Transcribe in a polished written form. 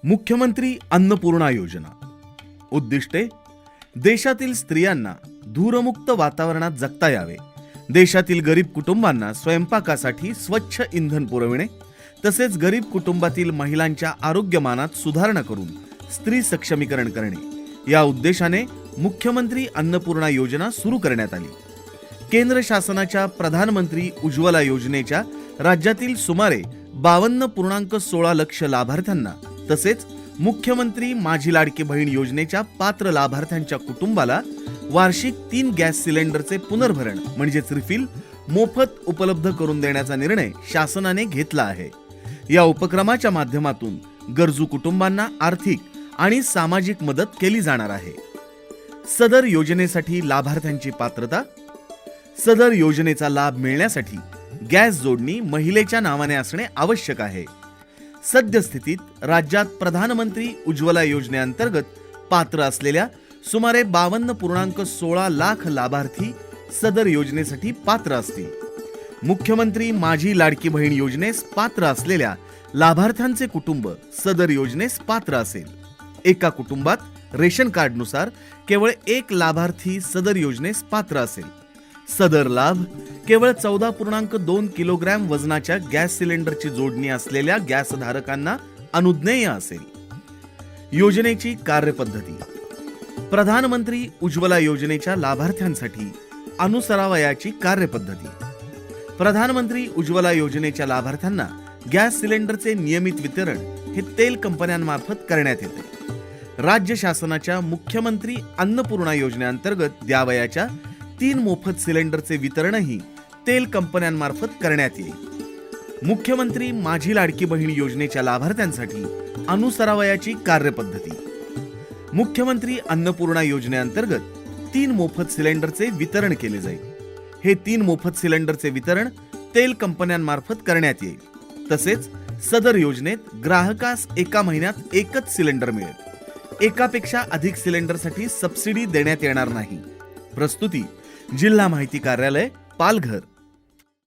मुख्यमंत्री अन्नपूर्णा योजना. उद्दिष्टे: देशातील स्त्रियांना धूरमुक्त वातावरणात जगता यावे, देशातील गरीब कुटुंबांना स्वयंपाकासाठी स्वच्छ इंधन पुरविणे, तसेच गरीब कुटुंबातील महिलांच्या आरोग्यमानात सुधारणा करून स्त्री सक्षमीकरण करणे या उद्देशाने मुख्यमंत्री अन्नपूर्णा योजना सुरू करण्यात आली. केंद्र शासनाच्या प्रधानमंत्री उज्ज्वला योजनेच्या राज्यातील सुमारे 52.16 लाख लाभार्थ्यांना तसेच मुख्यमंत्री माझी लाडकी बहीण योजनेच्या पात्र लाभार्थ्यांच्या कुटुंबाला वार्षिक 3 गॅस सिलेंडरचे पुनर्भरण म्हणजेच रिफिल मोफत उपलब्ध करून देण्याचा निर्णय शासनाने घेतला आहे. या उपक्रमाच्या माध्यमातून गरजू कुटुंबांना आर्थिक आणि सामाजिक मदत केली जाणार आहे. सदर योजनेसाठी लाभार्थ्यांची पात्रता: सदर योजनेचा लाभ मिळण्यासाठी गॅस जोडणी महिलेच्या नावाने असणे आवश्यक आहे. सद्यस्थितीत राज्यात प्रधानमंत्री उज्ज्वला योजनेअंतर्गत पात्र असलेल्या सुमारे 52.16 लाख लाभार्थी सदर योजनेसाठी पात्र असतील. मुख्यमंत्री माझी लाडकी बहीण योजनेस पात्र असलेल्या लाभार्थ्यांचे कुटुंब सदर योजनेस पात्र असेल. एका कुटुंबात रेशन कार्डनुसार केवळ 1 लाभार्थी सदर योजनेस पात्र असेल. सदर लाभ केवळ 14.2 किलोग्रॅम वजनाच्या गॅस सिलेंडरची जोडणी असलेल्या गॅसधारकांना अनुज्ञेय असेल. योजनेची कार्यपद्धती: प्रधानमंत्री उज्ज्वला योजनेच्या लाभार्थ्यांसाठी अनुसरावयाची कार्यपद्धती. प्रधानमंत्री उज्ज्वला योजनेच्या लाभार्थ्यांना गॅस सिलेंडरचे नियमित वितरण हे तेल कंपन्यांमार्फत करण्यात येते. राज्य शासनाच्या मुख्यमंत्री अन्नपूर्णा योजनेअंतर्गत द्यावयाच्या 3 मोफत सिलेंडरचे वितरणही तेल कंपन्यांमार्फत करण्यात येईल. मुख्यमंत्री माझी लाडकी बहीण योजनेच्या लाभार्थ्यांसाठी अनुसरावयाची कार्यपद्धती: मुख्यमंत्री अन्नपूर्णा योजनेअंतर्गत 3 मोफत सिलेंडरचे वितरण केले जाईल. हे 3 मोफत सिलेंडरचे वितरण तेल कंपन्यांमार्फत करण्यात येईल. तसेच सदर योजनेत ग्राहकास एका महिन्यात एकच सिलेंडर मिळेल. एकापेक्षा अधिक सिलेंडरसाठी सबसिडी देण्यात येणार नाही. प्रस्तुती: जिल्हा माहिती कार्यालय, पालघर.